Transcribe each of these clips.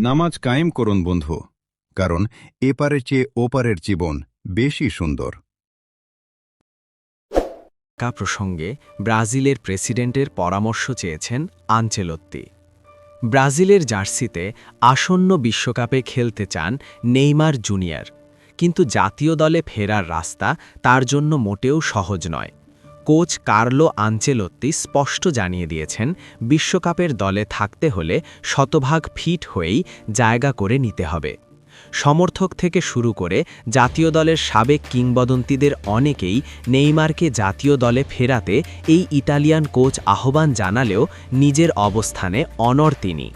নামাজ কায়েম করুন বন্ধু, কারণ এপারের চেয়ে ওপারের জীবন বেশি সুন্দর। প্রসঙ্গে ব্রাজিলের প্রেসিডেন্টের পরামর্শ চেয়েছেন আনচেলত্তি। ব্রাজিলের জার্সিতে আসন্ন বিশ্বকাপে খেলতে চান নেইমার জুনিয়র, কিন্তু জাতীয় দলে ফেরার রাস্তা তার জন্য মোটেও সহজ নয়। কোচ কার্লো আনচেলত্তি স্পষ্ট জানিয়ে দিয়েছেন, বিশ্বকাপের দলে থাকতে হলে শতভাগ ফিট হয়েই জায়গা করে নিতে হবে। সমর্থক থেকে শুরু করে জাতীয় দলের সাবেক কিংবদন্তিদের অনেকেই নেইমারকে জাতীয় দলে ফেরাতে এই ইতালিয়ান কোচ আহ্বান জানালেও নিজের অবস্থানে অনড় তিনি।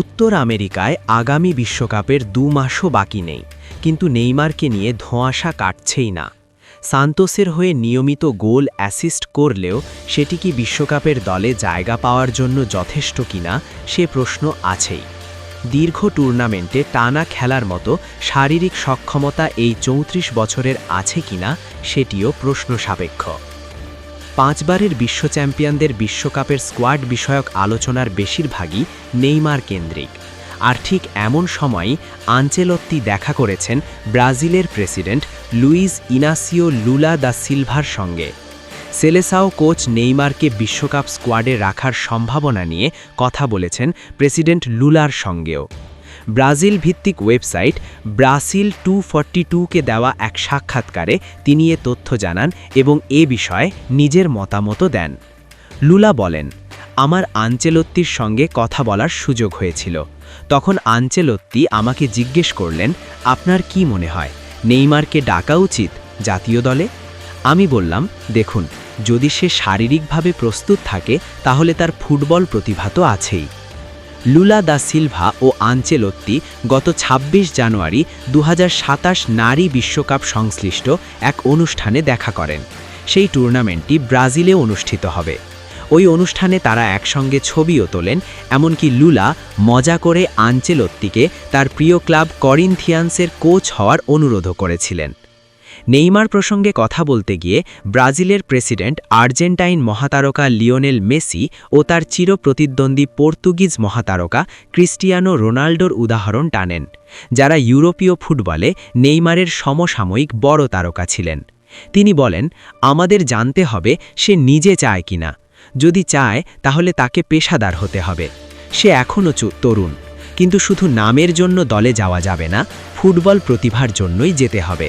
উত্তর আমেরিকায় আগামী বিশ্বকাপের 2 মাসও বাকি নেই, কিন্তু নেইমারকে নিয়ে ধোঁয়াশা কাটছেই না। সান্তোসের হয়ে নিয়মিত গোল অ্যাসিস্ট করলেও সেটি কি বিশ্বকাপের দলে জায়গা পাওয়ার জন্য যথেষ্ট কিনা সে প্রশ্ন আছেই। দীর্ঘ টুর্নামেন্টে টানা খেলার মতো শারীরিক সক্ষমতা এই 34 বছরের আছে কিনা সেটিও প্রশ্ন সাপেক্ষ। 5 বারের বিশ্ব চ্যাম্পিয়নদের বিশ্বকাপের স্কোয়াড বিষয়ক আলোচনার বেশিরভাগই নেইমার কেন্দ্রিক। আর ঠিক এমন সময়ই আনচেলত্তি দেখা করেছেন ব্রাজিলের প্রেসিডেন্ট লুইজ ইনাসিও লুলা দা সিলভার সঙ্গে। সেলেসাও কোচ নেইমারকে বিশ্বকাপ স্কোয়াডে রাখার সম্ভাবনা নিয়ে কথা বলেছেন প্রেসিডেন্ট লুলার সঙ্গেও। ব্রাজিল ভিত্তিক ওয়েবসাইট ব্রাসিল 242কে দেওয়া এক সাক্ষাৎকারে তিনি এ তথ্য জানান এবং এ বিষয়ে নিজের মতামতও দেন। লুলা বলেন, আমার আনচেলত্তির সঙ্গে কথা বলার সুযোগ হয়েছিল। তখন আনচেলত্তি আমাকে জিজ্ঞেস করলেন, আপনার কি মনে হয় নেইমারকে ডাকা উচিত জাতীয় দলে? আমি বললাম, দেখুন, যদি সে শারীরিকভাবে প্রস্তুত থাকে তাহলে তার ফুটবল প্রতিভা তো আছেই। লুলা দা সিলভা ও আনচেলত্তি গত 26 জানুয়ারি 2027 নারী বিশ্বকাপ সংশ্লিষ্ট এক অনুষ্ঠানে দেখা করেন। সেই টুর্নামেন্টটি ব্রাজিলে অনুষ্ঠিত হবে। ওই অনুষ্ঠানে তারা একসঙ্গে ছবিও তোলেন, এমনকি লুলা মজা করে আনচেলত্তিকে তার প্রিয় ক্লাব করিন্থিয়ান্সের কোচ হওয়ার অনুরোধও করেছিলেন। নেইমার প্রসঙ্গে কথা বলতে গিয়ে ব্রাজিলের প্রেসিডেন্ট আর্জেন্টাইন মহাতারকা লিওনেল মেসি ও তার চিরপ্রতিদ্বন্দ্বী পর্তুগিজ মহাতারকা ক্রিস্টিয়ানো রোনাল্ডোর উদাহরণ টানেন, যারা ইউরোপীয় ফুটবলে নেইমারের সমসাময়িক বড় তারকা ছিলেন। তিনি বলেন, আমাদের জানতে হবে সে নিজে চায় কিনা। যদি চায় তাহলে তাকে পেশাদার হতে হবে। সে এখনও তরুণ, কিন্তু শুধু নামের জন্য দলে যাওয়া যাবে না, ফুটবল প্রতিভার জন্যই যেতে হবে।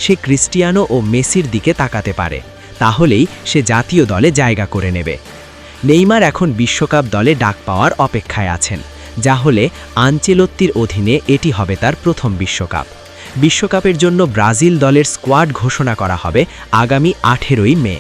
সে ক্রিস্টিয়ানো ও মেসির দিকে তাকাতে পারে, তাহলেই সে জাতীয় দলে জায়গা করে নেবে। নেইমার এখন বিশ্বকাপ দলে ডাক পাওয়ার অপেক্ষায় আছেন, যা হলে আনচেলত্তির অধীনে এটি হবে তার প্রথম বিশ্বকাপ। বিশ্বকাপের জন্য ব্রাজিল দলের স্কোয়াড ঘোষণা করা হবে আগামী 18 মে।